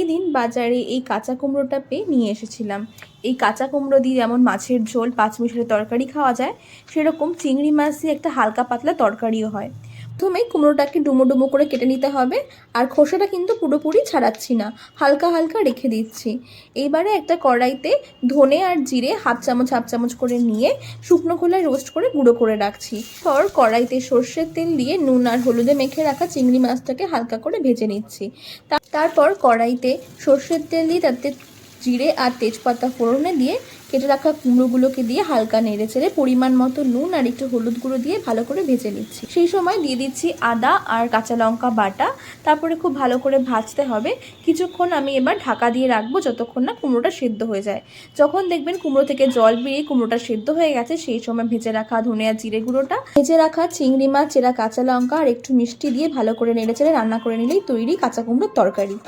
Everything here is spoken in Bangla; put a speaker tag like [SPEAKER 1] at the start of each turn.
[SPEAKER 1] সেদিন বাজারে এই কাঁচা কুমড়োটা পেয়ে নিয়ে এসেছিলাম। এই কাঁচা কুমড়ো দিয়ে যেমন মাছের ঝোল পাঁচমিশালি তরকারি খাওয়া যায়, সেরকম চিংড়ি মাছ দিয়ে একটা হালকা পাতলা তরকারিও হয়। প্রথমে কুমড়োটাকে ডুমো ডুমো করে কেটে নিতে হবে, আর খোসাটা কিন্তু পুরোপুরি ছাড়াচ্ছি না, হালকা হালকা রেখে দিচ্ছি। এইবারে একটা কড়াইতে ধনে আর জিরে হাফ চামচ করে নিয়ে শুকনো খোলায় রোস্ট করে গুঁড়ো করে রাখছি। পর কড়াইতে সর্ষের তেল দিয়ে নুন আর হলুদে মেখে রাখা চিংড়ি মাছটাকে হালকা করে ভেজে নিচ্ছি। তারপর কড়াইতে সর্ষের তেল দিয়ে তাতে জিরে আর তেজপাতা ফোড়নে দিয়ে কেটে রাখা কুমড়োগুলোকে দিয়ে হালকা নেড়ে চেড়ে পরিমাণ মতো নুন আর একটু হলুদ গুঁড়ো দিয়ে ভালো করে ভেজে নিচ্ছি। সেই সময় দিয়ে দিচ্ছি আদা আর কাঁচা লঙ্কা বাটা। তারপরে খুব ভালো করে ভাজতে হবে। কিছুক্ষণ আমি এবার ঢাকা দিয়ে রাখবো যতক্ষণ না কুমড়োটা সেদ্ধ হয়ে যায়। যখন দেখবেন কুমড়ো থেকে জল বেরিয়ে কুমড়োটা সেদ্ধ হয়ে গেছে, সেই সময় ভেজে রাখা ধনে আর জিরে গুঁড়োটা, ভেজে রাখা চিংড়ি মাছ, চেরা কাঁচা লঙ্কা আর একটু মিষ্টি দিয়ে ভালো করে নেড়ে চেড়ে রান্না করে নিলেই তৈরি কাঁচা কুমড়োর তরকারি।